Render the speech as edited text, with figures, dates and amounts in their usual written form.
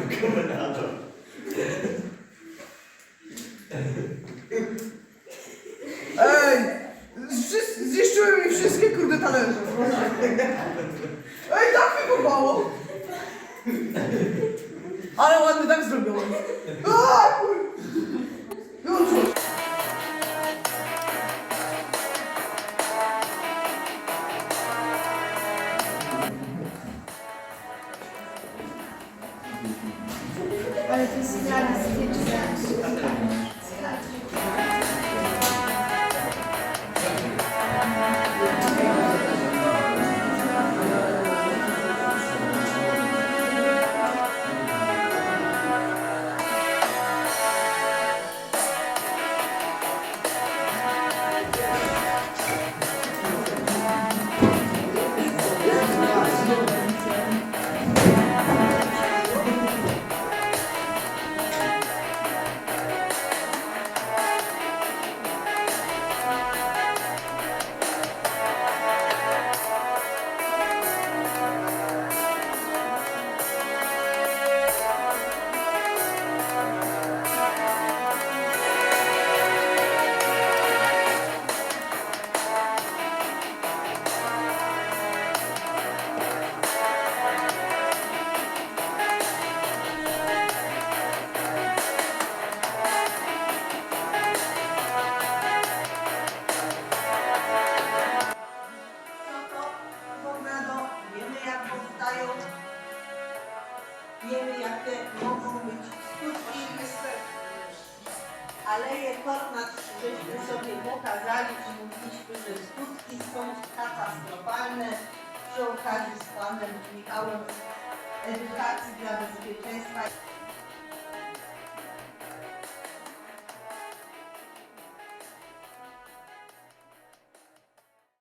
Komentarz. Ej! Zniszczyły mi wszystkie kurde talerze. Ej, tak wybuchało! Ale ładny tak zrobiłem. A, kur... Już. Ale to jest zaraz wieczne. Wiemy, jakie mogą być skutki. Aleje Kornat żeśmy sobie pokazali i mówiliśmy, że skutki są katastrofalne. Przy okazji z panem Michałem edukacji dla bezpieczeństwa.